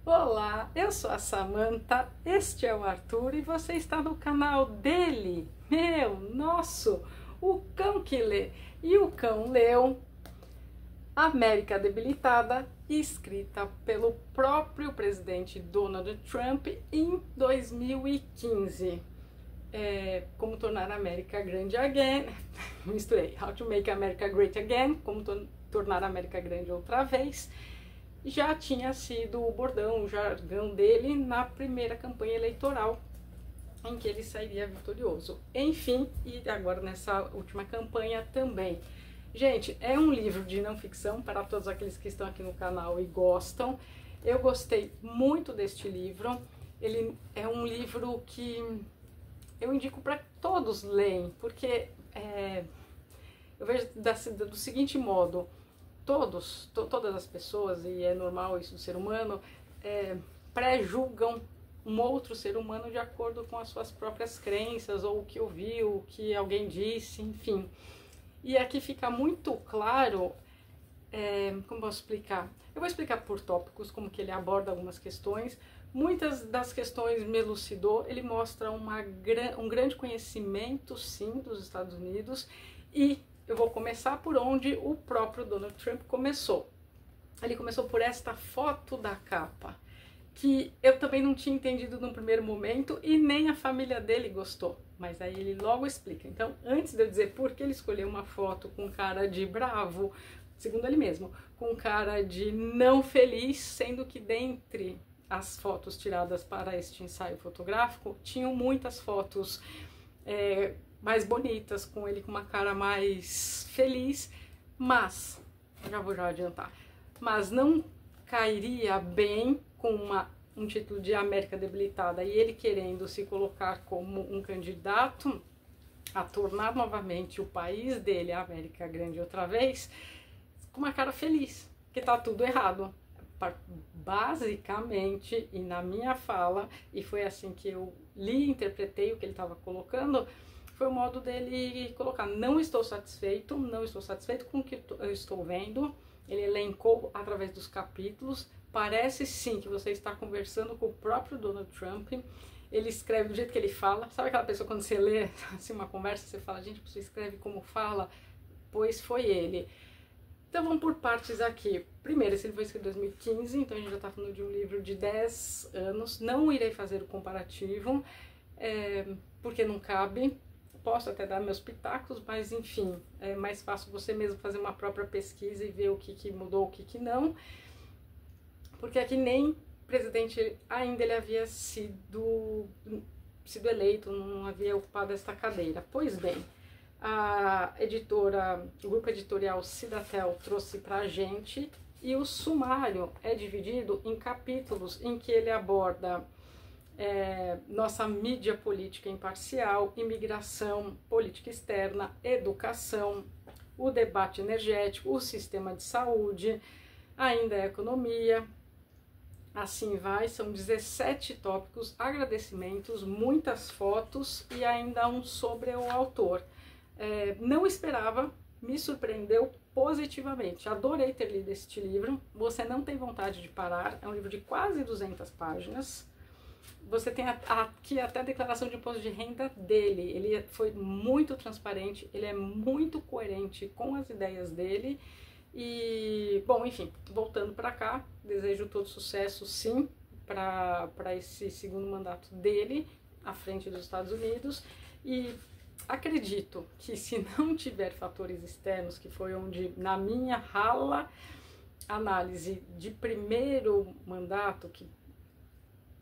Olá, eu sou a Samantha, este é o Arthur e você está no canal dele, meu, nosso, o cão que lê. E o cão leu América Debilitada, escrita pelo próprio presidente Donald Trump em 2015. Como tornar a América grande again, misturei, How to Make America Great Again, como tornar a América grande outra vez. Já tinha sido o bordão, o jargão dele na primeira campanha eleitoral em que ele sairia vitorioso. Enfim, e agora nessa última campanha também. Gente, é um livro de não ficção para todos aqueles que estão aqui no canal e gostam. Eu gostei muito deste livro. Ele é um livro que eu indico para todos leem, porque eu vejo do seguinte modo: todas as pessoas, e é normal isso do ser humano, pré-julgam um outro ser humano de acordo com as suas próprias crenças, ou o que ouviu, o que alguém disse, enfim. E aqui fica muito claro, como posso explicar? Eu vou explicar por tópicos, como que ele aborda algumas questões. Muitas das questões me elucidou, ele mostra um grande conhecimento, sim, dos Estados Unidos, e eu vou começar por onde o próprio Donald Trump começou. Ele começou por esta foto da capa, que eu também não tinha entendido no primeiro momento e nem a família dele gostou. Mas aí ele logo explica. Então, antes de eu dizer por que ele escolheu uma foto com cara de bravo, segundo ele mesmo, com cara de não feliz, sendo que dentre as fotos tiradas para este ensaio fotográfico, tinham muitas fotos mais bonitas, com ele com uma cara mais feliz, mas, já vou adiantar, mas não cairia bem com um título de América Debilitada e ele querendo se colocar como um candidato a tornar novamente o país dele, a América Grande outra vez, com uma cara feliz, que tá tudo errado. Basicamente, e na minha fala, e foi assim que eu li e interpretei o que ele estava colocando, foi o modo dele colocar: não estou satisfeito com o que eu estou vendo. Ele elencou através dos capítulos. Parece sim que você está conversando com o próprio Donald Trump. Ele escreve do jeito que ele fala. Sabe aquela pessoa quando você lê assim, uma conversa, você fala: gente, você escreve como fala? Pois foi ele. Então vamos por partes aqui. Primeiro, esse livro foi escrito em 2015, então a gente já está falando de um livro de 10 anos. Não irei fazer o comparativo, porque não cabe. Posso até dar meus pitacos, mas enfim, é mais fácil você mesmo fazer uma própria pesquisa e ver o que mudou, o que não. Porque aqui nem presidente ainda ele havia sido eleito, não havia ocupado esta cadeira. Pois bem, a editora, o grupo editorial Cidatel trouxe pra gente, e o sumário é dividido em capítulos em que ele aborda nossa mídia política imparcial, imigração, política externa, educação, o debate energético, o sistema de saúde, ainda a economia, assim vai. São 17 tópicos, agradecimentos, muitas fotos e ainda um sobre o autor. Não esperava, me surpreendeu positivamente. Adorei ter lido este livro. Você não tem vontade de parar. É um livro de quase 200 páginas. Você tem aqui até a declaração de imposto de renda dele. Ele foi muito transparente, ele é muito coerente com as ideias dele. E, bom, enfim, voltando para cá, desejo todo sucesso, sim, para esse segundo mandato dele à frente dos Estados Unidos. E acredito que, se não tiver fatores externos, que foi onde, na minha rala análise de primeiro mandato, que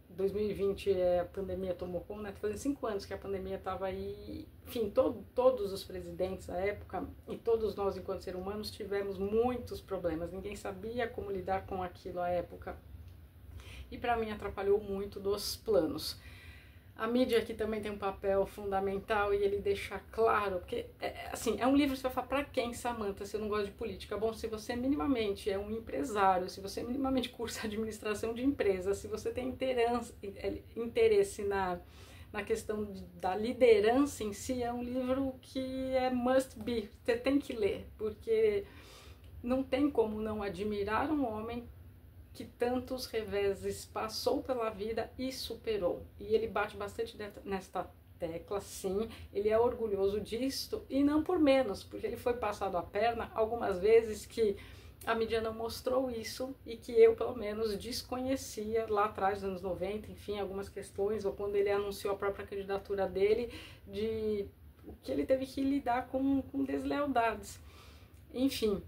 2020 a pandemia tomou conta, né? Fazendo 5 anos que a pandemia estava aí. Enfim, todos os presidentes à época e todos nós, enquanto seres humanos, tivemos muitos problemas. Ninguém sabia como lidar com aquilo à época. E para mim atrapalhou muito dos planos. A mídia aqui também tem um papel fundamental, e ele deixa claro, porque assim, é um livro que você vai falar: pra quem, Samantha, se eu não gosto de política? Bom, se você minimamente é um empresário, se você minimamente cursa administração de empresa, se você tem interesse na questão da liderança em si, é um livro que é must be, você tem que ler, porque não tem como não admirar um homem que tantos reveses passou pela vida e superou. E ele bate bastante nesta tecla, sim, ele é orgulhoso disto e não por menos, porque ele foi passado a perna algumas vezes que a mídia não mostrou isso e que eu, pelo menos, desconhecia lá atrás, nos anos 90, enfim, algumas questões, ou quando ele anunciou a própria candidatura dele, de o que ele teve que lidar com deslealdades. Enfim,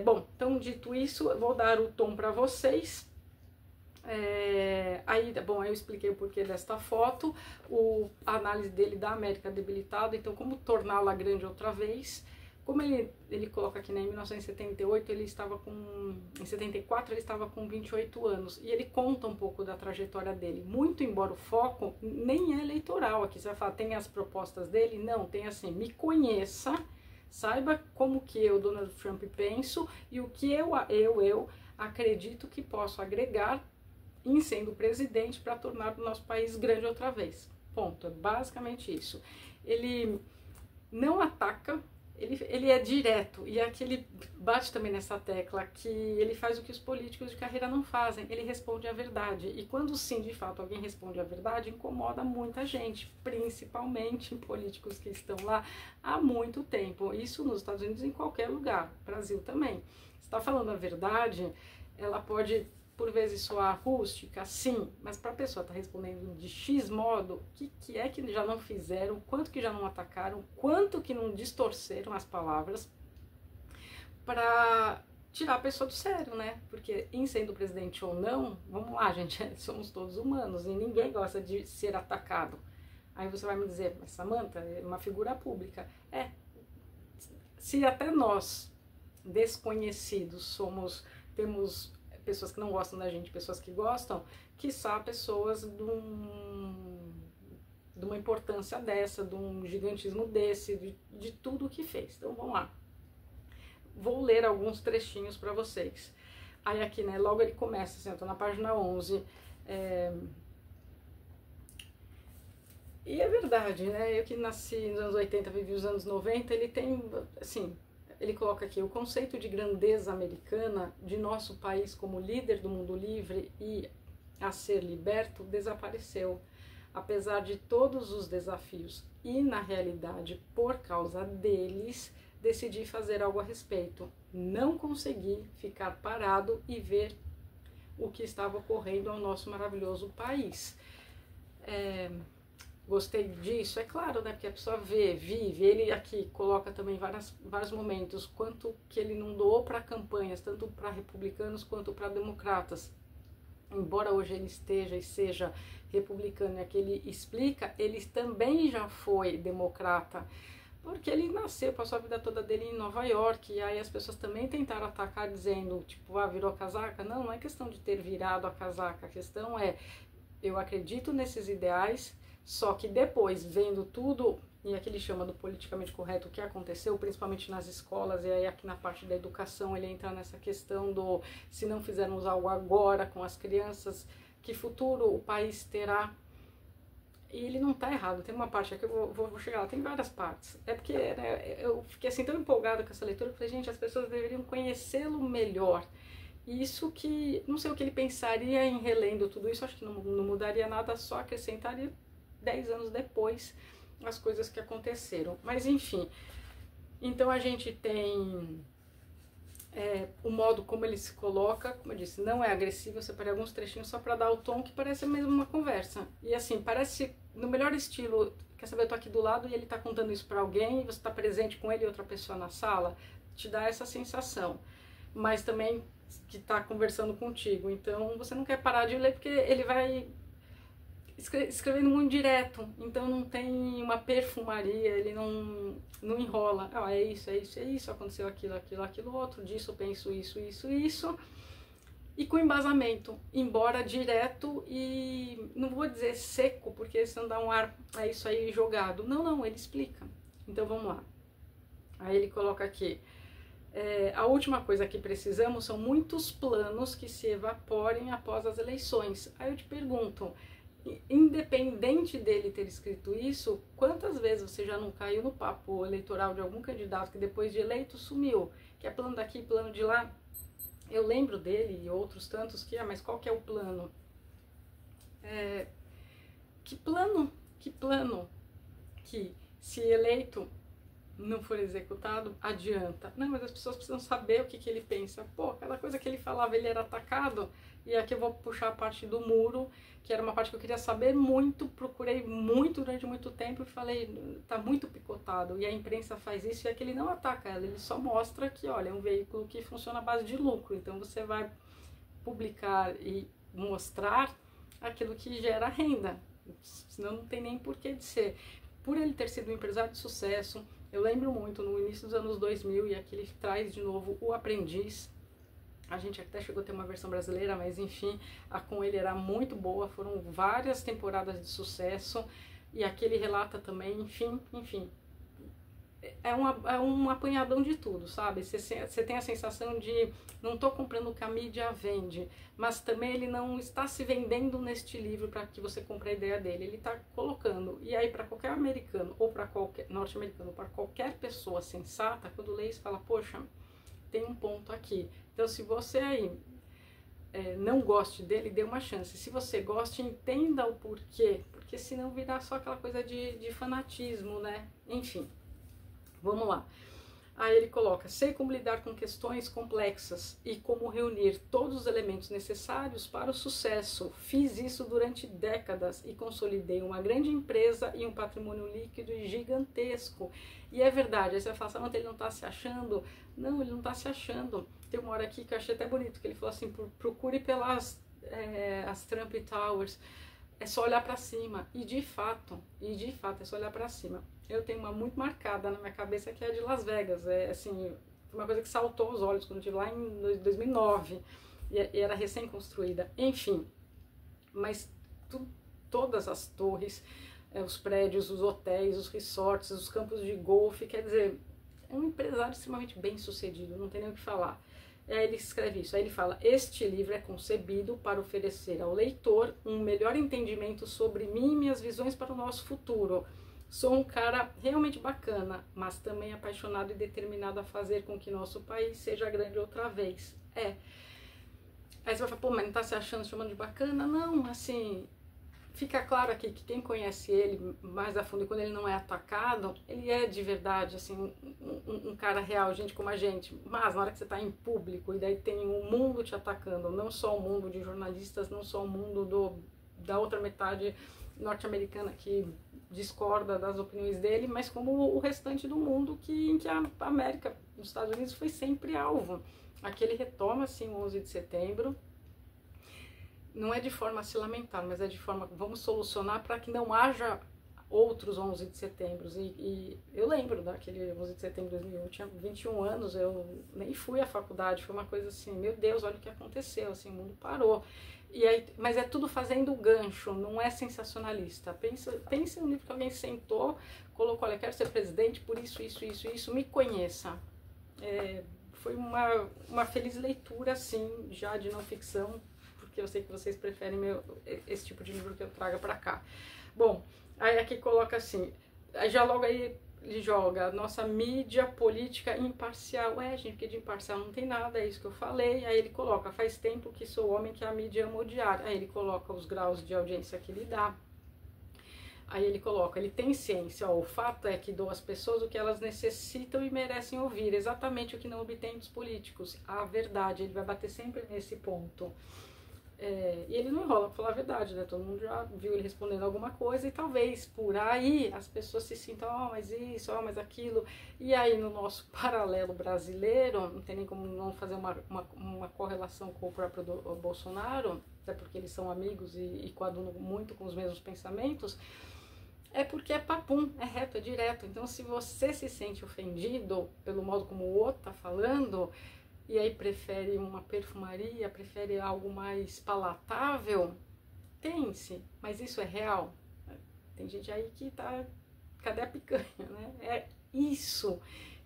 bom, então dito isso, eu vou dar o tom para vocês. Aí eu expliquei o porquê desta foto, a análise dele da América debilitada, então como torná-la grande outra vez. Como ele coloca aqui, né, em 1978, ele estava em 74 ele estava com 28 anos, e ele conta um pouco da trajetória dele, muito embora o foco nem é eleitoral aqui, você vai falar, tem as propostas dele? Não, tem assim, me conheça, saiba como que eu, Donald Trump, penso, e o que eu acredito que posso agregar em sendo presidente para tornar o nosso país grande outra vez. Ponto, é basicamente isso. Ele não ataca, ele é direto, e aqui ele bate também nessa tecla que ele faz o que os políticos de carreira não fazem, ele responde a verdade, e quando sim, de fato, alguém responde a verdade, incomoda muita gente, principalmente políticos que estão lá há muito tempo, isso nos Estados Unidos, em qualquer lugar, Brasil também. Se está falando a verdade, ela pode por vezes soar rústica, sim, mas para a pessoa estar respondendo de X modo, o que é que já não fizeram, quanto que já não atacaram, quanto que não distorceram as palavras, para tirar a pessoa do sério, né? Porque em sendo presidente ou não, vamos lá, gente, somos todos humanos e ninguém gosta de ser atacado. Aí você vai me dizer, mas Samantha é uma figura pública. Se até nós, desconhecidos, temos pessoas que não gostam da gente, pessoas que gostam, quiçá pessoas de uma importância dessa, de um gigantismo desse, de tudo o que fez. Então vamos lá. Vou ler alguns trechinhos para vocês. Aí aqui, né, logo ele começa, assim, eu tô na página 11. E é verdade, né, eu que nasci nos anos 80, vivi os anos 90, ele tem, assim, ele coloca aqui, o conceito de grandeza americana de nosso país como líder do mundo livre e a ser liberto desapareceu, apesar de todos os desafios. E, na realidade, por causa deles, decidi fazer algo a respeito. Não consegui ficar parado e ver o que estava ocorrendo ao nosso maravilhoso país. Gostei disso, é claro, né, porque a pessoa vive, ele aqui coloca também vários momentos, quanto que ele não doou para campanhas, tanto para republicanos quanto para democratas. Embora hoje ele esteja e seja republicano, é que ele explica, ele também já foi democrata, porque ele nasceu, passou a vida toda dele em Nova York, e aí as pessoas também tentaram atacar dizendo, tipo, virou a casaca. Não, não é questão de ter virado a casaca, a questão é, eu acredito nesses ideais, só que depois, vendo tudo, e aqui ele chama do politicamente correto, o que aconteceu, principalmente nas escolas, e aí aqui na parte da educação ele entra nessa questão do se não fizermos algo agora com as crianças, que futuro o país terá. E ele não está errado, tem uma parte aqui, eu vou chegar lá, tem várias partes. É porque, né, eu fiquei assim tão empolgada com essa leitura, que eu falei, gente, as pessoas deveriam conhecê-lo melhor. Isso que, não sei o que ele pensaria em relendo tudo isso, acho que não mudaria nada, só acrescentaria 10 anos depois as coisas que aconteceram. Mas enfim, então a gente tem o modo como ele se coloca, como eu disse, não é agressivo, eu separei alguns trechinhos só para dar o tom que parece mesmo uma conversa. E assim, parece no melhor estilo, quer saber, eu tô aqui do lado e ele tá contando isso para alguém, e você tá presente com ele e outra pessoa na sala, te dá essa sensação. Mas também que tá conversando contigo, então você não quer parar de ler porque ele vai escrevendo muito direto, então não tem uma perfumaria, ele não enrola, é isso, aconteceu aquilo outro, disso eu penso isso, e com embasamento, embora direto e, não vou dizer seco, porque senão dá um ar, é isso aí jogado, não, ele explica. Então vamos lá, aí ele coloca aqui, a última coisa que precisamos são muitos planos que se evaporem após as eleições. Aí eu te pergunto, independente dele ter escrito isso, quantas vezes você já não caiu no papo eleitoral de algum candidato que depois de eleito sumiu, que é plano daqui, plano de lá? Eu lembro dele e outros tantos que, mas qual que é o plano? Que plano? Que plano que, se eleito, não for executado, adianta? Não, mas as pessoas precisam saber o que ele pensa. Pô, aquela coisa que ele falava, ele era atacado, e aqui eu vou puxar a parte do muro, que era uma parte que eu queria saber muito, procurei muito durante muito tempo e falei, tá muito picotado, e a imprensa faz isso, e é que ele não ataca ela, ele só mostra que, olha, é um veículo que funciona à base de lucro, então você vai publicar e mostrar aquilo que gera renda, senão não tem nem porquê de ser. Por ele ter sido um empresário de sucesso, eu lembro muito no início dos anos 2000, e aqui ele traz de novo O Aprendiz. A gente até chegou a ter uma versão brasileira, mas enfim, a com ele era muito boa, foram várias temporadas de sucesso, e aqui ele relata também, enfim, é um apanhadão de tudo, sabe? Você tem a sensação de não estou comprando o que a mídia vende, mas também ele não está se vendendo neste livro para que você compre a ideia dele, ele está colocando. E aí, para qualquer americano ou para qualquer norte-americano, para qualquer pessoa sensata, quando lê isso, fala, poxa, tem um ponto aqui. Então, se você aí não goste dele, dê uma chance. Se você gosta, entenda o porquê, porque senão virá só aquela coisa de fanatismo, né? Enfim. Vamos lá. Aí ele coloca, sei como lidar com questões complexas e como reunir todos os elementos necessários para o sucesso. Fiz isso durante décadas e consolidei uma grande empresa e um patrimônio líquido gigantesco. E é verdade, aí você vai falar, Samantha, ele não está se achando? Não, ele não está se achando. Tem uma hora aqui que eu achei até bonito, que ele falou assim, procure pelas as Trump Towers. É só olhar para cima, e de fato, é só olhar para cima. Eu tenho uma muito marcada na minha cabeça, que é a de Las Vegas, assim, uma coisa que saltou aos olhos quando eu estive lá em 2009, e era recém-construída, enfim, mas todas as torres, os prédios, os hotéis, os resorts, os campos de golfe, quer dizer, é um empresário extremamente bem sucedido, não tem nem o que falar. Aí ele escreve isso, aí ele fala, este livro é concebido para oferecer ao leitor um melhor entendimento sobre mim e minhas visões para o nosso futuro. Sou um cara realmente bacana, mas também apaixonado e determinado a fazer com que nosso país seja grande outra vez. Aí você vai falar, pô, mas não tá se achando, chamando de bacana? Não, assim, fica claro aqui que quem conhece ele mais a fundo, e quando ele não é atacado, ele é de verdade, assim, um cara real, gente como a gente. Mas na hora que você está em público, e daí tem um mundo te atacando, não só o mundo de jornalistas, não só o mundo da outra metade norte-americana que discorda das opiniões dele, mas como o restante do mundo em que a América, os Estados Unidos, foi sempre alvo. Aqui ele retoma, assim, o 11 de setembro, não é de forma a se lamentar, mas é de forma, vamos solucionar para que não haja outros 11 de setembro. E eu lembro daquele 11 de setembro de 2001, eu tinha 21 anos, eu nem fui à faculdade, foi uma coisa assim, meu Deus, olha o que aconteceu, assim, o mundo parou. E aí, mas é tudo fazendo gancho, não é sensacionalista. Pensa em um livro que alguém sentou, colocou, olha, quero ser presidente por isso, me conheça. Foi uma feliz leitura, assim, já de não ficção, porque eu sei que vocês preferem esse tipo de livro que eu traga pra cá. Bom, aí aqui coloca assim, já logo aí ele joga nossa mídia política imparcial. Gente, porque de imparcial não tem nada, é isso que eu falei. Aí ele coloca, faz tempo que sou homem que a mídia ama odiar. Aí ele coloca os graus de audiência que ele dá. Aí ele coloca, ele tem ciência, o fato é que dou às pessoas o que elas necessitam e merecem ouvir, exatamente o que não obtém dos políticos, a verdade, ele vai bater sempre nesse ponto. E ele não enrola pra falar a verdade, né? Todo mundo já viu ele respondendo alguma coisa e talvez por aí as pessoas se sintam, mas isso, mas aquilo. E aí no nosso paralelo brasileiro, não tem nem como não fazer uma correlação com o próprio Bolsonaro, até porque eles são amigos e coadunam muito com os mesmos pensamentos, é porque é papum, é reto, é direto. Então se você se sente ofendido pelo modo como o outro tá falando, e aí prefere uma perfumaria, prefere algo mais palatável, pense, mas isso é real? Tem gente aí que tá, cadê a picanha, né? É isso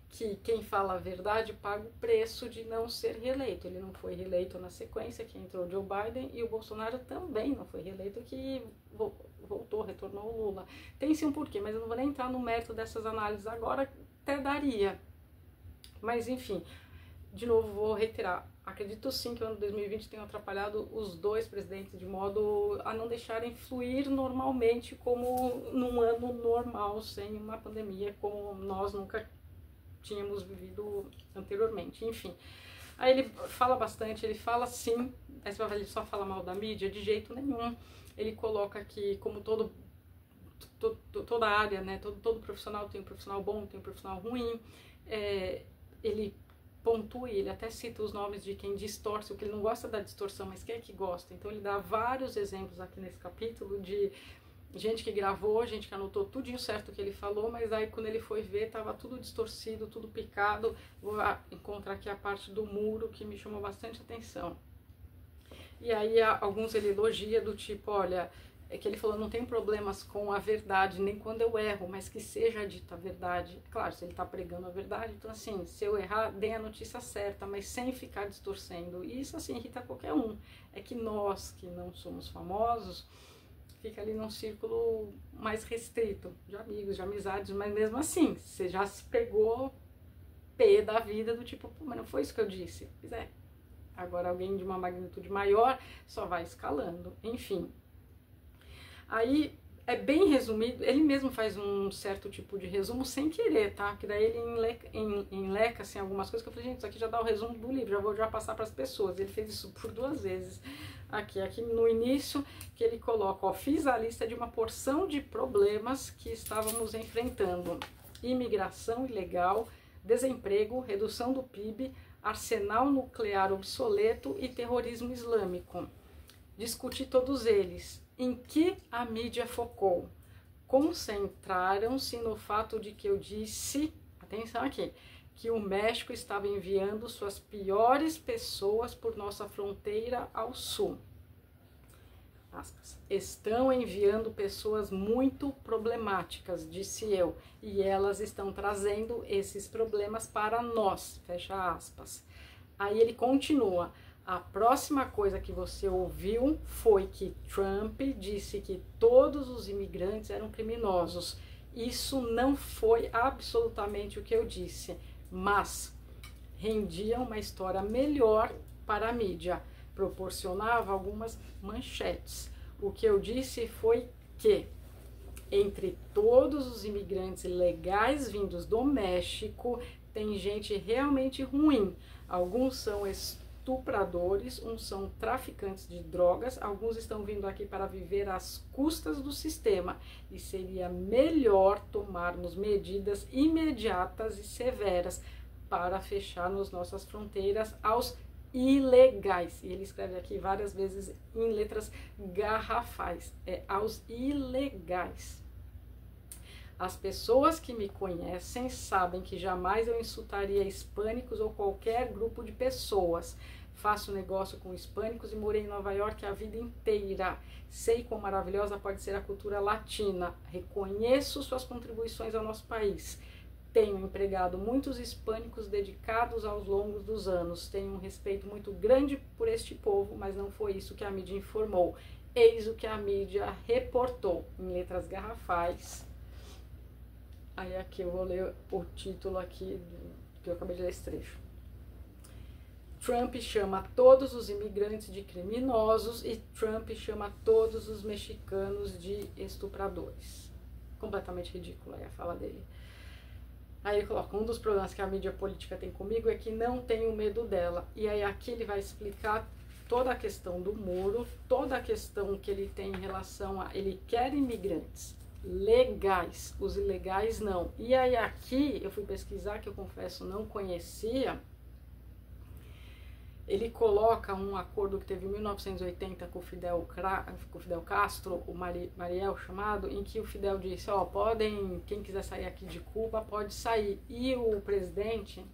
que quem fala a verdade paga o preço de não ser reeleito. Ele não foi reeleito na sequência, que entrou o Joe Biden, e o Bolsonaro também não foi reeleito, que retornou o Lula. Tem sim um porquê, mas eu não vou nem entrar no mérito dessas análises agora, até daria. Mas enfim, de novo, vou reiterar, acredito sim que o ano 2020 tenha atrapalhado os dois presidentes de modo a não deixarem fluir normalmente como num ano normal, sem uma pandemia como nós nunca tínhamos vivido anteriormente, enfim. Aí ele fala bastante, ele fala sim, aí você vai ver, ele só fala mal da mídia, de jeito nenhum. Ele coloca que como toda área, né, todo profissional tem um profissional bom, tem um profissional ruim, ele pontua, ele até cita os nomes de quem distorce, o que ele não gosta da distorção, mas quem é que gosta. Então ele dá vários exemplos aqui nesse capítulo de gente que gravou, gente que anotou tudinho certo que ele falou, mas aí quando ele foi ver, tava tudo distorcido, tudo picado. Vou encontrar aqui a parte do muro que me chamou bastante atenção. E aí alguns ele elogia do tipo, olha, é que ele falou, não tem problemas com a verdade, nem quando eu erro, mas que seja dita a verdade. Claro, se ele tá pregando a verdade, então assim, se eu errar, dê a notícia certa, mas sem ficar distorcendo. E isso assim irrita qualquer um. É que nós, que não somos famosos, fica ali num círculo mais restrito, de amigos, de amizades, mas mesmo assim, você já se pegou pé da vida do tipo, pô, mas não foi isso que eu disse. Pois é, agora alguém de uma magnitude maior só vai escalando, enfim. Aí é bem resumido, ele mesmo faz um certo tipo de resumo sem querer, tá? Que daí ele enleca assim, algumas coisas que eu falei, gente, isso aqui já dá o resumo do livro, já vou passar para as pessoas. Ele fez isso por 2 vezes. Aqui no início, que ele coloca, ó, fiz a lista de uma porção de problemas que estávamos enfrentando: imigração ilegal, desemprego, redução do PIB, arsenal nuclear obsoleto e terrorismo islâmico. Discuti todos eles. Em que a mídia focou? Concentraram-se no fato de que eu disse, atenção aqui, que o México estava enviando suas piores pessoas por nossa fronteira ao sul. Aspas. Estão enviando pessoas muito problemáticas, disse eu, e elas estão trazendo esses problemas para nós, fecha aspas. Aí ele continua. A próxima coisa que você ouviu foi que Trump disse que todos os imigrantes eram criminosos. Isso não foi absolutamente o que eu disse, mas rendia uma história melhor para a mídia, proporcionava algumas manchetes. O que eu disse foi que, entre todos os imigrantes ilegais vindos do México, tem gente realmente ruim. Alguns são estupradores, uns são traficantes de drogas, alguns estão vindo aqui para viver às custas do sistema, e seria melhor tomarmos medidas imediatas e severas para fecharmos nossas fronteiras aos ilegais. E ele escreve aqui várias vezes em letras garrafais, aos ilegais. As pessoas que me conhecem sabem que jamais eu insultaria hispânicos ou qualquer grupo de pessoas. Faço negócio com hispânicos e morei em Nova York a vida inteira. Sei quão maravilhosa pode ser a cultura latina. Reconheço suas contribuições ao nosso país. Tenho empregado muitos hispânicos dedicados aos longos dos anos. Tenho um respeito muito grande por este povo, mas não foi isso que a mídia informou. Eis o que a mídia reportou, em letras garrafais. Aí aqui eu vou ler o título aqui que eu acabei de ler esse trecho. Trump chama todos os imigrantes de criminosos e Trump chama todos os mexicanos de estupradores. Completamente ridícula a fala dele. Aí ele coloca, um dos problemas que a mídia política tem comigo é que não tenho medo dela. E aí aqui ele vai explicar toda a questão do muro, toda a questão que ele tem em relação a... Ele quer imigrantes legais, os ilegais não. E aí aqui eu fui pesquisar, que eu confesso não conhecia. Ele coloca um acordo que teve em 1980 com o Fidel Castro, o Mariel chamado, em que o Fidel disse, ó, podem, quem quiser sair aqui de Cuba, pode sair. E o presidente,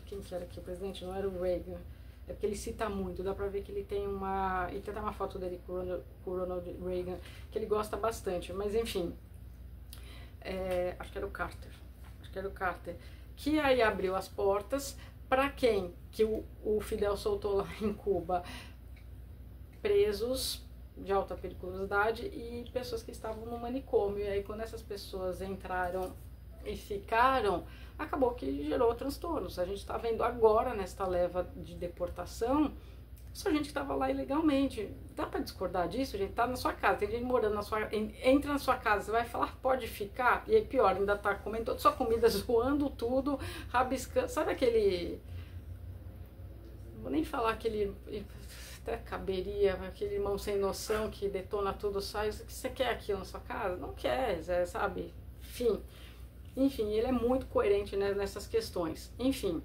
quem que era aqui o presidente? Não era o Reagan, é porque ele cita muito, dá pra ver que ele tem uma, e tem uma foto dele com o Ronald Reagan, que ele gosta bastante, mas enfim, acho que era o Carter, que aí abriu as portas para quem? Que o Fidel soltou lá em Cuba? Presos de alta periculosidade e pessoas que estavam no manicômio. E aí quando essas pessoas entraram e ficaram, acabou que gerou transtornos. A gente está vendo agora, nesta leva de deportação, só gente que estava lá ilegalmente. Dá para discordar disso, gente? Tá na sua casa, tem gente morando na sua... Entra na sua casa, você vai falar, pode ficar? E aí pior, ainda tá comendo toda a sua comida, zoando tudo, rabiscando. Sabe aquele... Não vou nem falar aquele... Até caberia, aquele irmão sem noção que detona tudo, sai. Você quer aquilo na sua casa? Não quer, sabe? Enfim, ele é muito coerente, né, nessas questões. Enfim,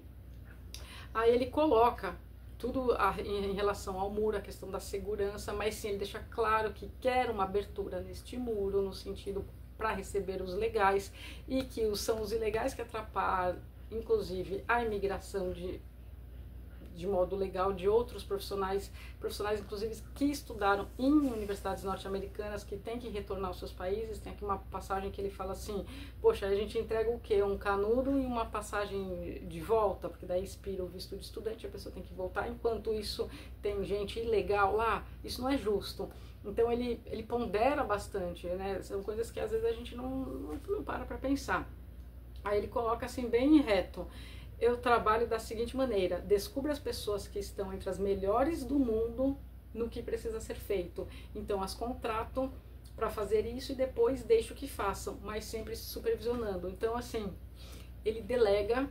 aí ele coloca tudo em relação ao muro, a questão da segurança, mas sim, ele deixa claro que quer uma abertura neste muro, no sentido para receber os legais, e que são os ilegais que atrapalham, inclusive, a imigração de modo legal de outros profissionais inclusive que estudaram em universidades norte-americanas, que têm que retornar aos seus países. Tem aqui uma passagem que ele fala assim, poxa, a gente entrega o quê? Um canudo e uma passagem de volta, porque daí expira o visto de estudante, a pessoa tem que voltar, enquanto isso tem gente ilegal lá, isso não é justo. Então ele pondera bastante, né? São coisas que às vezes a gente não para pensar. Aí ele coloca assim bem reto, eu trabalho da seguinte maneira, descubra as pessoas que estão entre as melhores do mundo no que precisa ser feito. Então as contrato para fazer isso e depois deixo que façam, mas sempre supervisionando. Então assim, ele delega,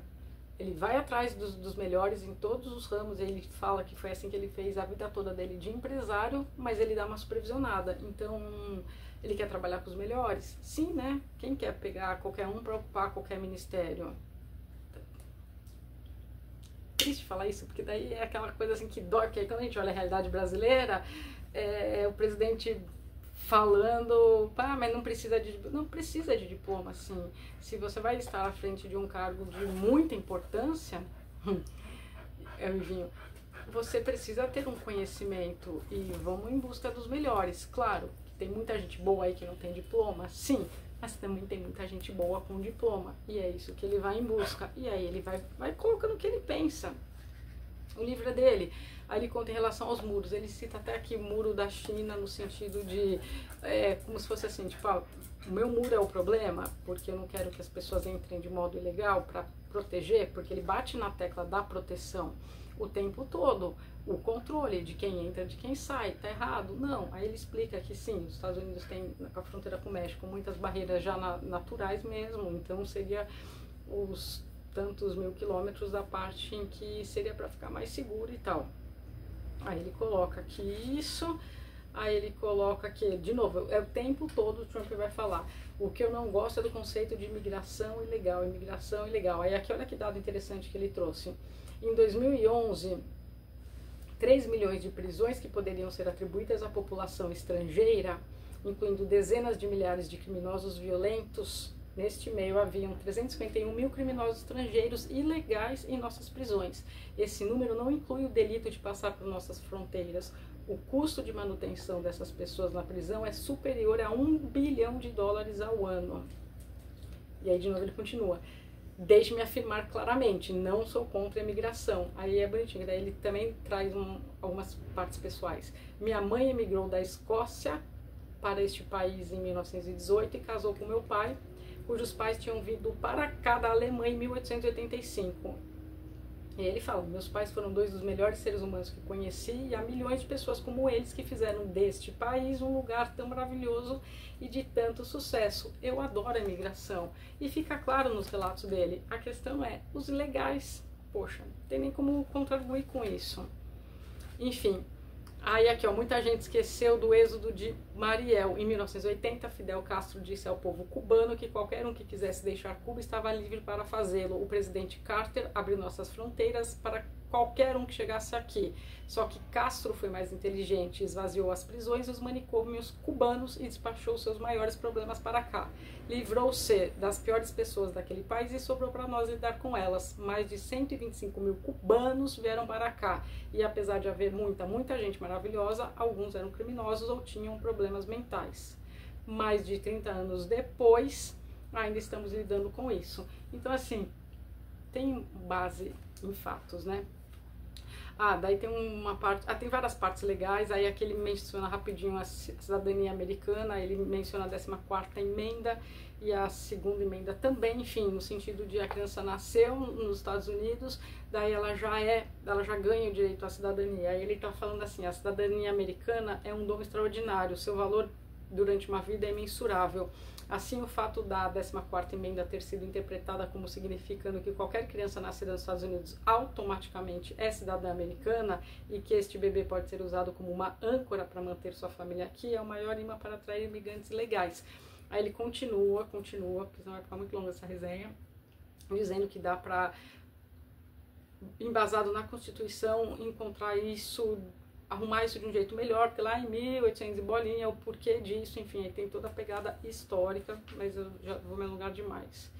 ele vai atrás dos melhores em todos os ramos. Ele fala que foi assim que ele fez a vida toda dele de empresário, mas ele dá uma supervisionada. Então ele quer trabalhar com os melhores? Sim, né? Quem quer pegar qualquer um para ocupar qualquer ministério? Triste falar isso, porque daí é aquela coisa assim que dói, porque aí quando a gente olha a realidade brasileira, o presidente falando, pá, mas não precisa de diploma, assim. Se você vai estar à frente de um cargo de muita importância, Vinho, você precisa ter um conhecimento, e vamos em busca dos melhores. Claro, tem muita gente boa aí que não tem diploma, sim, mas também tem muita gente boa com diploma, e é isso que ele vai em busca, e aí ele vai colocando o que ele pensa. O livro é dele. Aí ele conta em relação aos muros, ele cita até aqui o muro da China, no sentido de, como se fosse assim, tipo, o meu muro é o problema, porque eu não quero que as pessoas entrem de modo ilegal para proteger, porque ele bate na tecla da proteção o tempo todo, o controle de quem entra, de quem sai, tá errado? Não. Aí ele explica que sim, os Estados Unidos têm, com a fronteira com o México, muitas barreiras já naturais mesmo, então seria os tantos mil quilômetros da parte em que seria para ficar mais seguro e tal. Aí ele coloca aqui isso, aí ele coloca aqui, de novo, o tempo todo o Trump vai falar, o que eu não gosto é do conceito de imigração ilegal, imigração ilegal. Aí aqui olha que dado interessante que ele trouxe. Em 2011, 3 milhões de prisões que poderiam ser atribuídas à população estrangeira, incluindo dezenas de milhares de criminosos violentos. Neste meio haviam 351 mil criminosos estrangeiros ilegais em nossas prisões. Esse número não inclui o delito de passar por nossas fronteiras. O custo de manutenção dessas pessoas na prisão é superior a $1 bilhão ao ano. E aí de novo ele continua. Deixe-me afirmar claramente, não sou contra a imigração. Aí é bonitinho, daí ele também traz algumas partes pessoais. Minha mãe emigrou da Escócia para este país em 1918 e casou com meu pai, cujos pais tinham vindo para cá da Alemanha em 1885. E ele fala, meus pais foram 2 dos melhores seres humanos que conheci, e há milhões de pessoas como eles que fizeram deste país um lugar tão maravilhoso e de tanto sucesso. Eu adoro a imigração. E fica claro nos relatos dele, a questão é, os ilegais, poxa, não tem nem como contribuir com isso. Enfim, aí aqui ó, muita gente esqueceu do êxodo de Mariel. Em 1980, Fidel Castro disse ao povo cubano que qualquer um que quisesse deixar Cuba estava livre para fazê-lo. O presidente Carter abriu nossas fronteiras para qualquer um que chegasse aqui. Só que Castro foi mais inteligente, esvaziou as prisões e os manicômios cubanos e despachou seus maiores problemas para cá. Livrou-se das piores pessoas daquele país e sobrou para nós lidar com elas. Mais de 125 mil cubanos vieram para cá. E apesar de haver muita gente maravilhosa, alguns eram criminosos ou tinham problemas mentais. Mais de 30 anos depois, ainda estamos lidando com isso. Então, assim, tem base em fatos, né? Daí tem uma parte, tem várias partes legais, aí aqui ele menciona rapidinho a cidadania americana, ele menciona a 14ª emenda e a segunda emenda também, enfim, no sentido de a criança nasceu nos Estados Unidos, daí ela já ganha o direito à cidadania. Aí ele está falando assim, a cidadania americana é um dom extraordinário, seu valor durante uma vida é imensurável. Assim, o fato da 14ª emenda ter sido interpretada como significando que qualquer criança nascida nos Estados Unidos automaticamente é cidadã americana e que este bebê pode ser usado como uma âncora para manter sua família aqui é o maior imã para atrair imigrantes legais. Aí ele continua, porque senão vai ficar muito longa essa resenha, dizendo que dá para, embasado na Constituição, encontrar isso, arrumar isso de um jeito melhor, porque lá em 1800 e bolinha, o porquê disso, enfim, aí tem toda a pegada histórica, mas eu já vou me alongar demais.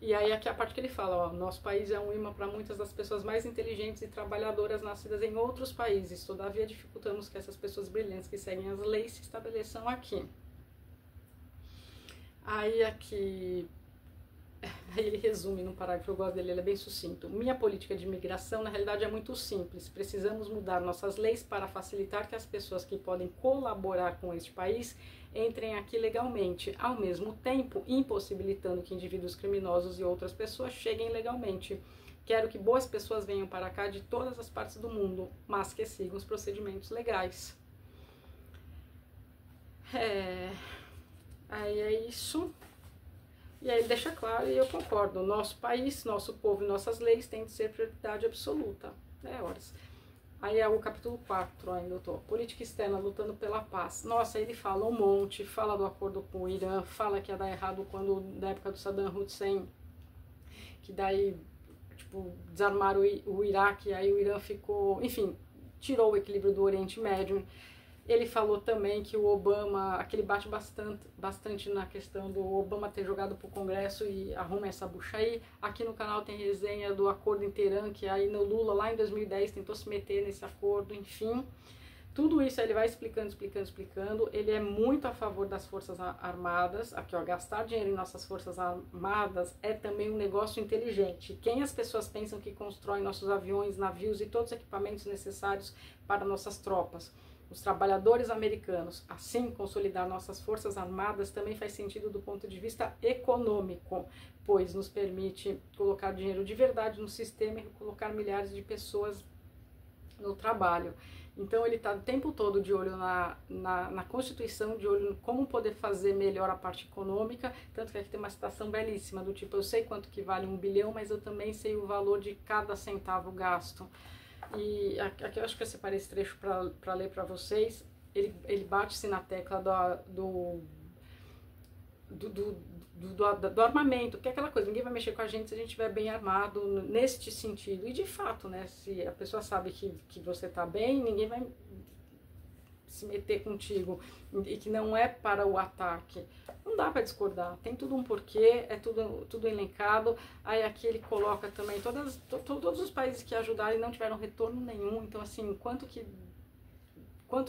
E aí aqui a parte que ele fala, nosso país é um imã para muitas das pessoas mais inteligentes e trabalhadoras nascidas em outros países, todavia dificultamos que essas pessoas brilhantes que seguem as leis se estabeleçam aqui. Aí aqui ele resume num parágrafo, eu gosto dele, ele é bem sucinto. Minha política de imigração, na realidade, é muito simples. Precisamos mudar nossas leis para facilitar que as pessoas que podem colaborar com este país entrem aqui legalmente, ao mesmo tempo impossibilitando que indivíduos criminosos e outras pessoas cheguem legalmente. Quero que boas pessoas venham para cá de todas as partes do mundo, mas que sigam os procedimentos legais. Aí é isso. E aí ele deixa claro, e eu concordo, nosso país, nosso povo e nossas leis têm de ser prioridade absoluta. Horas. Aí é o capítulo 4 ainda, eu tô. Política externa, lutando pela paz. Nossa, ele fala um monte, fala do acordo com o Irã, fala que ia dar errado quando, na época do Saddam Hussein, que daí, tipo, desarmaram o Iraque, aí o Irã ficou, enfim, tirou o equilíbrio do Oriente Médio. Ele falou também que o Obama, aquele bate bastante na questão do Obama ter jogado pro Congresso e arruma essa bucha aí. Aqui no canal tem resenha do acordo em Teherã, que aí no Lula, lá em 2010, tentou se meter nesse acordo, enfim. Tudo isso ele vai explicando. Ele é muito a favor das Forças Armadas. Aqui, ó, gastar dinheiro em nossas Forças Armadas é também um negócio inteligente. Quem as pessoas pensam que constrói nossos aviões, navios e todos os equipamentos necessários para nossas tropas? Os trabalhadores americanos. Assim, consolidar nossas Forças Armadas também faz sentido do ponto de vista econômico, pois nos permite colocar dinheiro de verdade no sistema e colocar milhares de pessoas no trabalho. Então ele está o tempo todo de olho na Constituição, de olho em como poder fazer melhor a parte econômica, tanto que aqui tem uma citação belíssima, do tipo, eu sei quanto que vale 1 bilhão, mas eu também sei o valor de cada centavo gasto. E aqui eu acho que eu separei esse trecho para ler para vocês. Ele bate-se na tecla do armamento, que é aquela coisa, ninguém vai mexer com a gente se a gente estiver bem armado, neste sentido. E de fato, né, se a pessoa sabe que você está bem, ninguém vai se meter contigo, e que não é para o ataque. Não dá para discordar, tem tudo um porquê, é tudo elencado. Aí aqui ele coloca também todos os países que ajudaram e não tiveram retorno nenhum. Então assim, quanto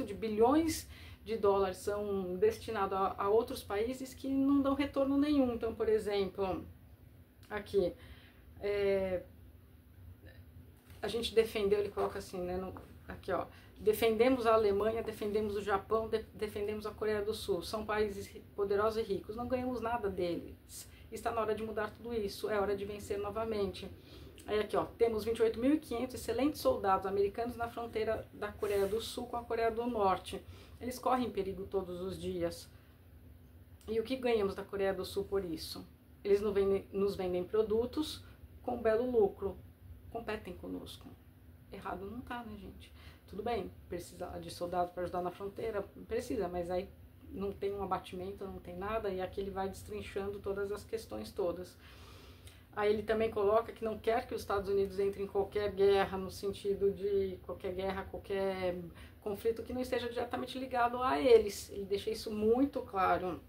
de bilhões de dólares são destinados a outros países que não dão retorno nenhum. Então, por exemplo, aqui, a gente defendeu, ele coloca assim, né, aqui ó, defendemos a Alemanha, defendemos o Japão, defendemos a Coreia do Sul, são países poderosos e ricos, não ganhamos nada deles, está na hora de mudar tudo isso, é hora de vencer novamente. Aí aqui ó, temos 28.500 excelentes soldados americanos na fronteira da Coreia do Sul com a Coreia do Norte. Eles correm perigo todos os dias. E o que ganhamos da Coreia do Sul por isso? Eles nos vendem produtos com belo lucro, competem conosco. Errado não tá, né, gente? Tudo bem, precisa de soldados para ajudar na fronteira, precisa, mas aí não tem um abatimento, não tem nada, e aqui ele vai destrinchando todas as questões todas. Aí ele também coloca que não quer que os Estados Unidos entrem em qualquer guerra, no sentido de qualquer guerra, qualquer conflito que não esteja diretamente ligado a eles. Ele deixa isso muito claro.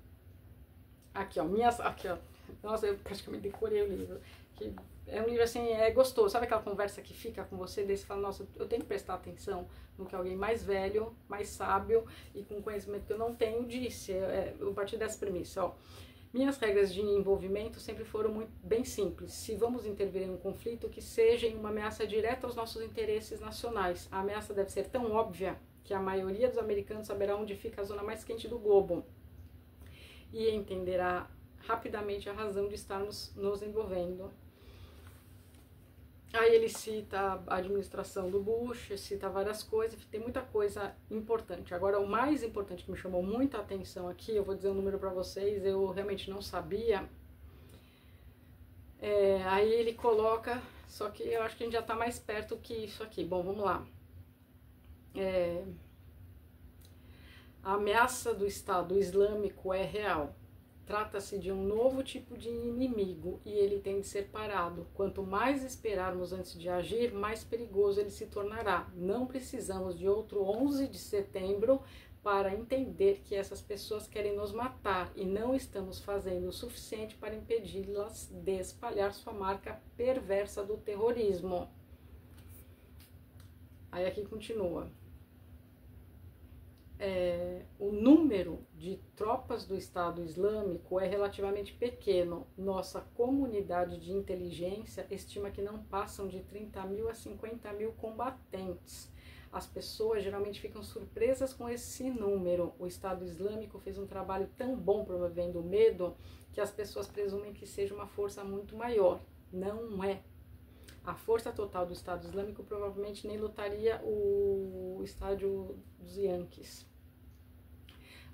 Aqui, ó, aqui, ó. Nossa, eu praticamente decorei o livro. Que é um livro assim, é gostoso. Sabe aquela conversa que fica com você, daí você fala, nossa, eu tenho que prestar atenção no que alguém mais velho, mais sábio e com conhecimento que eu não tenho disse. Eu parti dessa premissa, ó. Minhas regras de envolvimento sempre foram muito bem simples. Se vamos intervir em um conflito, que seja em uma ameaça direta aos nossos interesses nacionais. A ameaça deve ser tão óbvia que a maioria dos americanos saberá onde fica a zona mais quente do globo e entenderá rapidamente a razão de estarmos nos envolvendo. Aí ele cita a administração do Bush, cita várias coisas, tem muita coisa importante. Agora, o mais importante que me chamou muita atenção aqui, eu vou dizer um número para vocês, eu realmente não sabia. Aí ele coloca, só que eu acho que a gente já está mais perto que isso aqui. Bom, vamos lá. A ameaça do Estado Islâmico é real. Trata-se de um novo tipo de inimigo e ele tem de ser parado. Quanto mais esperarmos antes de agir, mais perigoso ele se tornará. Não precisamos de outro 11 de setembro para entender que essas pessoas querem nos matar e não estamos fazendo o suficiente para impedi-las de espalhar sua marca perversa do terrorismo. Aí aqui continua. O número de tropas do Estado Islâmico é relativamente pequeno. Nossa comunidade de inteligência estima que não passam de 30 mil a 50 mil combatentes. As pessoas geralmente ficam surpresas com esse número. O Estado Islâmico fez um trabalho tão bom promovendo o medo que as pessoas presumem que seja uma força muito maior. Não é. A força total do Estado Islâmico provavelmente nem lutaria o estádio dos Yankees.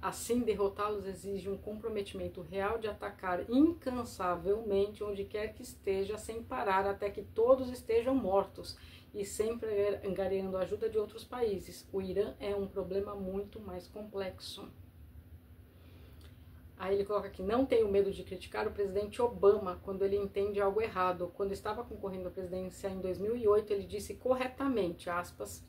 Assim, derrotá-los exige um comprometimento real de atacar incansavelmente onde quer que esteja, sem parar até que todos estejam mortos e sempre angariando a ajuda de outros países. O Irã é um problema muito mais complexo. Aí ele coloca aqui, não tenho medo de criticar o presidente Obama quando ele entende algo errado. Quando estava concorrendo à presidência em 2008, ele disse corretamente, aspas,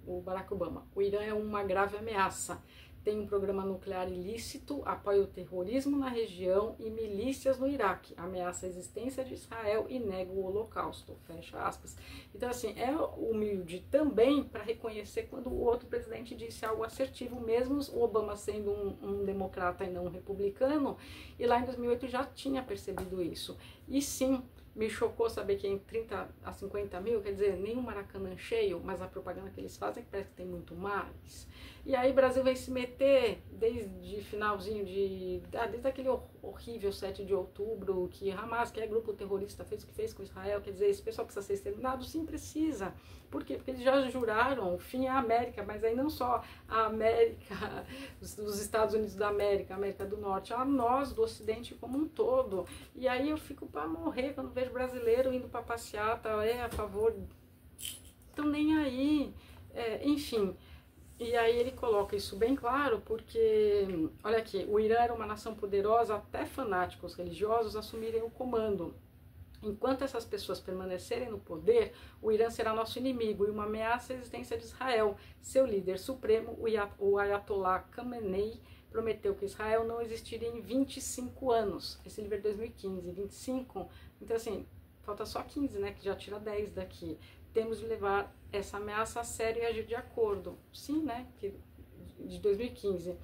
o Barack Obama, o Irã é uma grave ameaça. Tem um programa nuclear ilícito, apoia o terrorismo na região e milícias no Iraque, ameaça a existência de Israel e nega o Holocausto, fecha aspas. Então, assim, é humilde também para reconhecer quando o outro presidente disse algo assertivo, mesmo o Obama sendo um democrata e não um republicano, e lá em 2008 já tinha percebido isso. E sim, me chocou saber que em 30 a 50 mil, quer dizer, nem um Maracanã cheio, mas a propaganda que eles fazem parece que tem muito mais. E aí o Brasil vai se meter desde finalzinho desde aquele horrível 7 de outubro, que Hamas, que é grupo terrorista, fez o que fez com Israel, quer dizer, esse pessoal precisa ser exterminado? Sim, precisa. Por quê? Porque eles já juraram, o fim é a América, mas aí não só a América, os Estados Unidos da América, a América do Norte, a nós do Ocidente como um todo. E aí eu fico para morrer quando vejo brasileiro indo para passeata, a favor, então nem aí, enfim. E aí ele coloca isso bem claro porque, olha aqui, o Irã era uma nação poderosa até fanáticos religiosos assumirem o comando. Enquanto essas pessoas permanecerem no poder, o Irã será nosso inimigo e uma ameaça à existência de Israel. Seu líder supremo, o Ayatollah Khamenei, prometeu que Israel não existiria em 25 anos. Esse livro é de 2015, 25. Então, assim, falta só 15, né? Que já tira 10 daqui. Temos de levar essa ameaça a sério e agir de acordo. Sim, né? Que de 2015.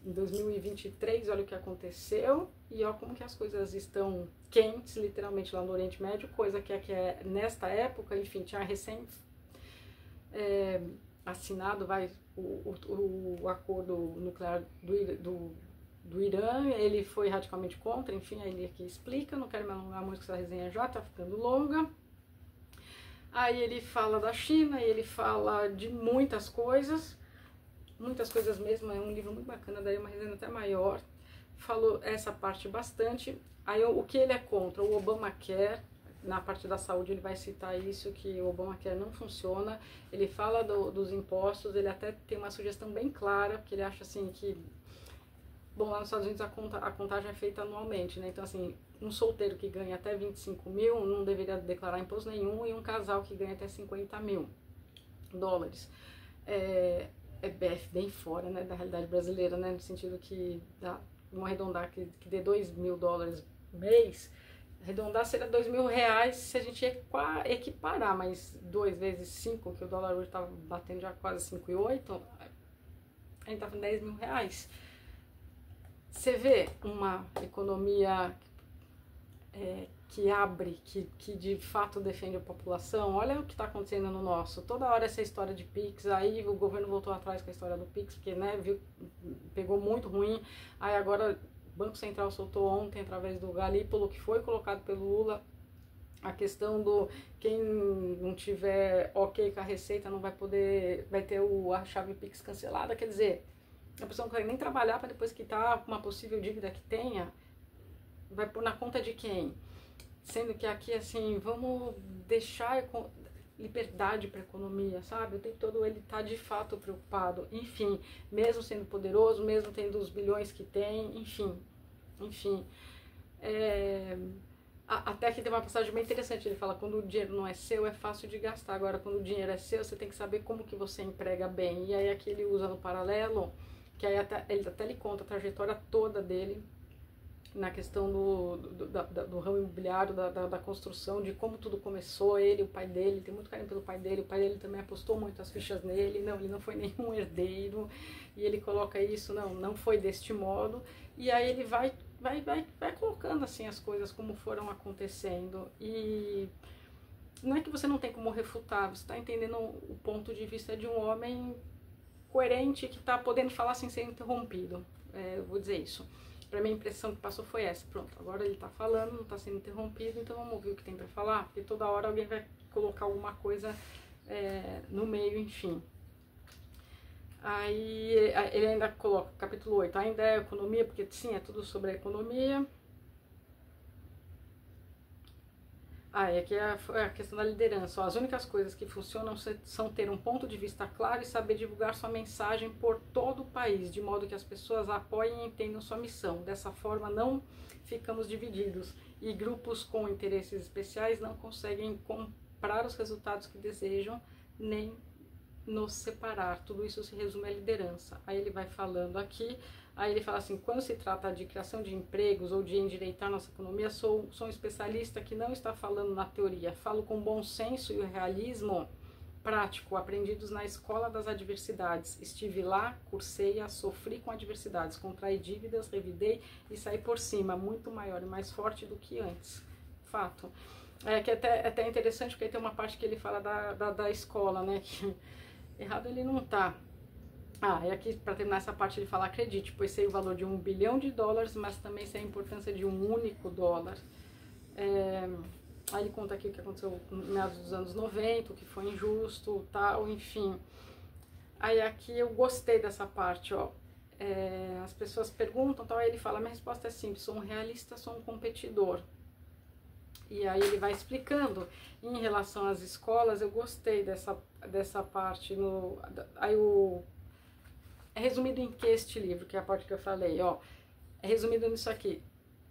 Em 2023, olha o que aconteceu e olha como que as coisas estão quentes, literalmente, lá no Oriente Médio, coisa que nesta época, enfim, tinha recém assinado o acordo nuclear do Irã, ele foi radicalmente contra, enfim, aí ele aqui explica, não quero me alongar muito, que essa resenha já tá ficando longa. Aí ele fala da China, e ele fala de muitas coisas mesmo, é um livro muito bacana, daí uma resenha até maior, falou essa parte bastante. Aí o que ele é contra? O Obamacare, na parte da saúde ele vai citar isso, que o Obamacare não funciona, ele fala dos impostos, ele até tem uma sugestão bem clara, porque ele acha assim que, bom, lá nos Estados Unidos a contagem é feita anualmente, né, então assim, um solteiro que ganha até 25 mil não deveria declarar imposto nenhum, e um casal que ganha até 50 mil dólares. É bem fora, né, da realidade brasileira, né, no sentido que, vamos arredondar, que dê 2 mil dólares mês, arredondar seria 2 mil reais se a gente equiparar, mas 2 vezes 5, que o dólar hoje está batendo já quase 5,8, a gente tá com 10 mil reais. Você vê uma economia que abre, que de fato defende a população. Olha o que está acontecendo no nosso. Toda hora essa história de Pix, aí o governo voltou atrás com a história do Pix, porque né, viu, pegou muito ruim. Aí agora o Banco Central soltou ontem, através do Galípolo, que foi colocado pelo Lula, a questão do quem não tiver ok com a receita não vai poder, vai ter a chave Pix cancelada. Quer dizer, a pessoa não consegue nem trabalhar para depois quitar uma possível dívida que tenha, vai pôr na conta de quem? Sendo que aqui, assim, vamos deixar liberdade para a economia, sabe? O tempo todo ele está de fato preocupado. Enfim, mesmo sendo poderoso, mesmo tendo os bilhões que tem, enfim. Até que tem uma passagem bem interessante, ele fala, quando o dinheiro não é seu, é fácil de gastar. Agora, quando o dinheiro é seu, você tem que saber como que você emprega bem. E aí aqui ele usa no paralelo, que aí ele até lhe conta a trajetória toda dele, na questão do ramo imobiliário, da construção, de como tudo começou, ele, o pai dele, tem muito carinho pelo pai dele, o pai dele também apostou muito as fichas nele, não, ele não foi nenhum herdeiro, e ele coloca isso, não foi deste modo, e aí ele vai colocando assim as coisas como foram acontecendo, e não é que você não tem como refutar, você está entendendo o ponto de vista de um homem coerente que está podendo falar sem ser interrompido, eu vou dizer isso. Pra mim a impressão que passou foi essa, pronto, agora ele tá falando, não tá sendo interrompido, então vamos ouvir o que tem pra falar, porque toda hora alguém vai colocar alguma coisa no meio, enfim. Aí ele ainda coloca, capítulo 8, ainda é economia, porque sim, é tudo sobre a economia. E aqui é a questão da liderança. Ó, as únicas coisas que funcionam são ter um ponto de vista claro e saber divulgar sua mensagem por todo o país, de modo que as pessoas apoiem e entendam sua missão. Dessa forma, não ficamos divididos e grupos com interesses especiais não conseguem comprar os resultados que desejam, nem nos separar. Tudo isso se resume à liderança. Aí ele vai falando aqui. Aí ele fala assim, quando se trata de criação de empregos ou de endireitar nossa economia, sou um especialista que não está falando na teoria, falo com bom senso e o realismo prático, aprendidos na escola das adversidades. Estive lá, cursei-a, sofri com adversidades, contraí dívidas, revidei e saí por cima, muito maior e mais forte do que antes. Fato. Que é até interessante, porque tem uma parte que ele fala da escola, né, que errado ele não tá. E aqui, para terminar essa parte, ele fala, acredite, pois sei o valor de $1 bilhão, mas também sei a importância de um único dólar. Aí ele conta aqui o que aconteceu no meados dos anos 90, o que foi injusto, tal, enfim. Aí aqui eu gostei dessa parte, ó. As pessoas perguntam, tal, aí ele fala, minha resposta é simples, sou um realista, sou um competidor. E aí ele vai explicando. Em relação às escolas, eu gostei dessa parte. É resumido em que este livro, que é a parte que eu falei, ó, é resumido nisso aqui,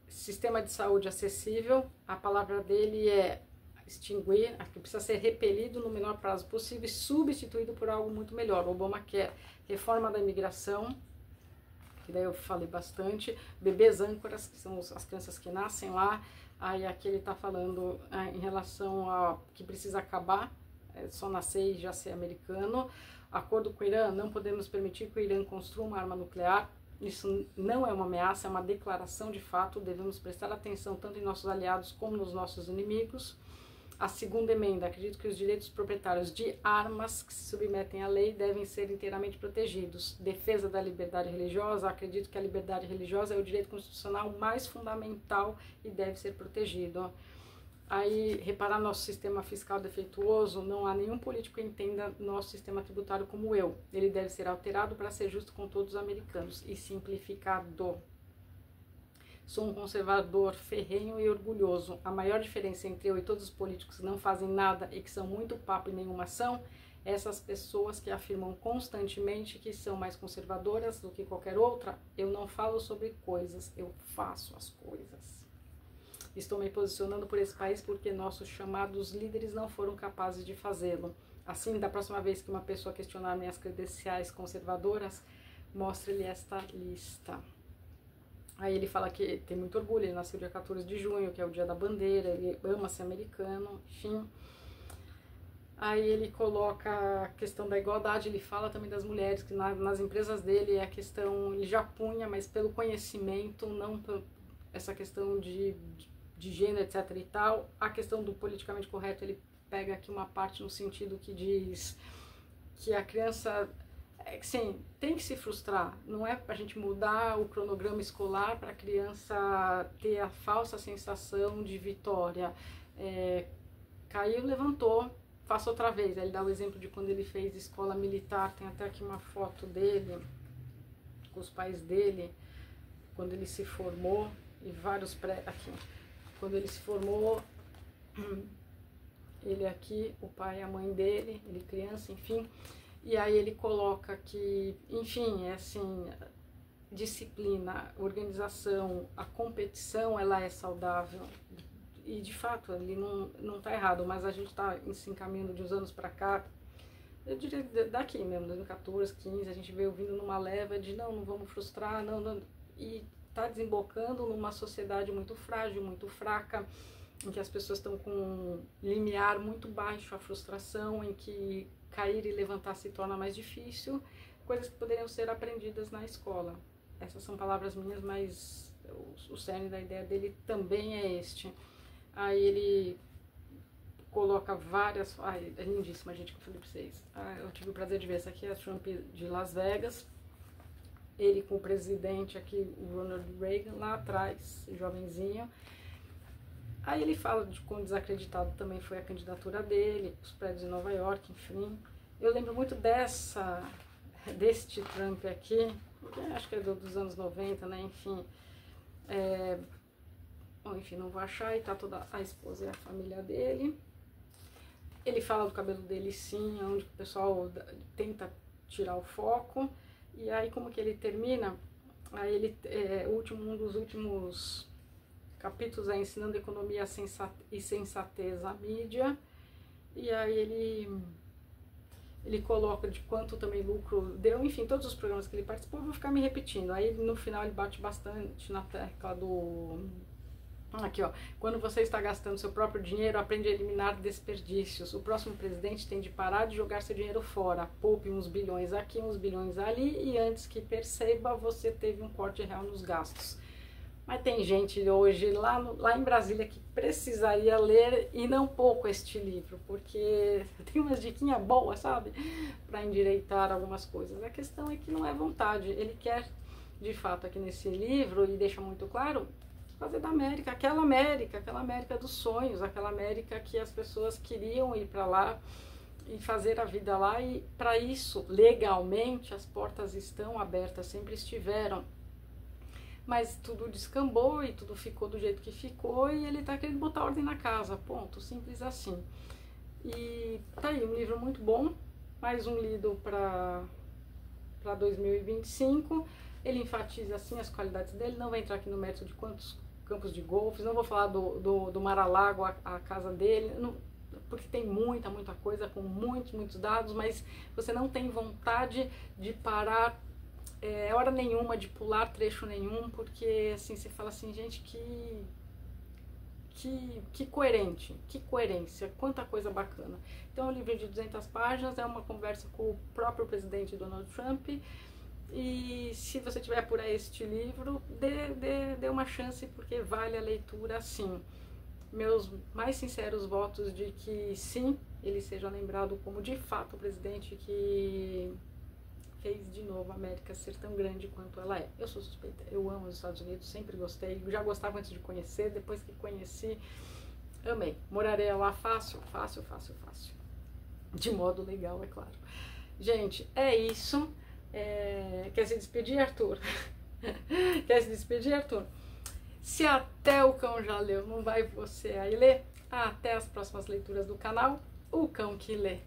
sistema de saúde acessível, a palavra dele é extinguir, que precisa ser repelido no menor prazo possível e substituído por algo muito melhor, o Obamacare, reforma da imigração, que daí eu falei bastante, bebês âncoras, que são as crianças que nascem lá, aí aqui ele tá falando em relação a que precisa acabar, só nascer e já ser americano. Acordo com o Irã, não podemos permitir que o Irã construa uma arma nuclear, isso não é uma ameaça, é uma declaração de fato, devemos prestar atenção tanto em nossos aliados como nos nossos inimigos. A segunda emenda, acredito que os direitos proprietários de armas que se submetem à lei devem ser inteiramente protegidos. Defesa da liberdade religiosa, acredito que a liberdade religiosa é o direito constitucional mais fundamental e deve ser protegido. Aí, reparar nosso sistema fiscal defeituoso, não há nenhum político que entenda nosso sistema tributário como eu. Ele deve ser alterado para ser justo com todos os americanos e simplificado. Sou um conservador ferrenho e orgulhoso. A maior diferença entre eu e todos os políticos que não fazem nada e que são muito papo e nenhuma ação, essas pessoas que afirmam constantemente que são mais conservadoras do que qualquer outra, eu não falo sobre coisas, eu faço as coisas. Estou me posicionando por esse país porque nossos chamados líderes não foram capazes de fazê-lo. Assim, da próxima vez que uma pessoa questionar minhas credenciais conservadoras, mostre-lhe esta lista. Aí ele fala que tem muito orgulho, ele nasceu dia 14 de junho, que é o dia da bandeira, ele ama ser americano, enfim. Aí ele coloca a questão da igualdade, ele fala também das mulheres, que nas empresas dele a questão, ele já punha, mas pelo conhecimento, não essa questão de gênero, etc e tal. A questão do politicamente correto, ele pega aqui uma parte no sentido que diz que a criança, sim, tem que se frustrar, não é pra gente mudar o cronograma escolar para a criança ter a falsa sensação de vitória. Caiu, levantou, faça outra vez. Aí ele dá o exemplo de quando ele fez escola militar, tem até aqui uma foto dele, com os pais dele, quando ele se formou, e vários aqui, quando ele se formou, ele aqui, o pai e a mãe dele, ele criança, enfim, e aí ele coloca que, enfim, é assim, disciplina, organização, a competição, ela é saudável. E de fato, ele não tá errado, mas a gente está se encaminhando de uns anos para cá, eu diria daqui mesmo, 2014, 15, a gente veio vindo numa leva de não vamos frustrar, não, e tá desembocando numa sociedade muito frágil, muito fraca, em que as pessoas estão com um limiar muito baixo, a frustração, em que cair e levantar se torna mais difícil, coisas que poderiam ser aprendidas na escola. Essas são palavras minhas, mas o cerne da ideia dele também é este. Aí ele coloca várias... é lindíssima, gente, que eu falei pra vocês. Eu tive o prazer de ver essa aqui, a Trump de Las Vegas. Ele com o presidente aqui, o Ronald Reagan, lá atrás, jovenzinho. Aí ele fala de quão desacreditado também foi a candidatura dele, os prédios em Nova York, enfim. Eu lembro muito deste Trump aqui, acho que é dos anos 90, né, enfim. Bom, enfim, não vou achar, e tá toda a esposa e a família dele. Ele fala do cabelo dele, sim, onde o pessoal tenta tirar o foco. E aí como que ele termina? Aí ele, um dos últimos capítulos é ensinando economia e sensatez à mídia. E aí ele coloca de quanto também lucro deu, enfim, todos os programas que ele participou, eu vou ficar me repetindo. Aí no final ele bate bastante na tecla do... Aqui, ó, quando você está gastando seu próprio dinheiro, aprende a eliminar desperdícios. O próximo presidente tem de parar de jogar seu dinheiro fora. Poupe uns bilhões aqui, uns bilhões ali, e antes que perceba, você teve um corte real nos gastos. Mas tem gente hoje lá em Brasília que precisaria ler, e não pouco, este livro, porque tem umas diquinhas boas, sabe? Para endireitar algumas coisas. A questão é que não é vontade. Ele quer, de fato, aqui nesse livro, e deixa muito claro, fazer da América, aquela América dos sonhos, aquela América que as pessoas queriam ir para lá e fazer a vida lá, e para isso, legalmente, as portas estão abertas, sempre estiveram. Mas tudo descambou e tudo ficou do jeito que ficou, e ele tá querendo botar ordem na casa, ponto, simples assim. E tá aí, um livro muito bom, mais um lido para 2025. Ele enfatiza assim as qualidades dele, não vai entrar aqui no mérito de quantos campos de golfe, não vou falar do Mar-a-Lago, a casa dele, não, porque tem muita coisa com muitos dados, mas você não tem vontade de parar hora nenhuma, de pular trecho nenhum, porque assim, você fala assim, gente, que coerente, que coerência, quanta coisa bacana. Então, o livro de 200 páginas é uma conversa com o próprio presidente Donald Trump. E se você tiver por aí este livro, dê uma chance, porque vale a leitura, sim. Meus mais sinceros votos de que sim, ele seja lembrado como de fato o presidente que fez de novo a América ser tão grande quanto ela é. Eu sou suspeita, eu amo os Estados Unidos, sempre gostei, já gostava antes de conhecer, depois que conheci, amei. Morarei lá fácil. De modo legal, é claro. Gente, é isso. Quer se despedir, Arthur? Quer se despedir, Arthur? Se até o cão já leu, não vai você aí ler? Até as próximas leituras do canal, O Cão que Lê.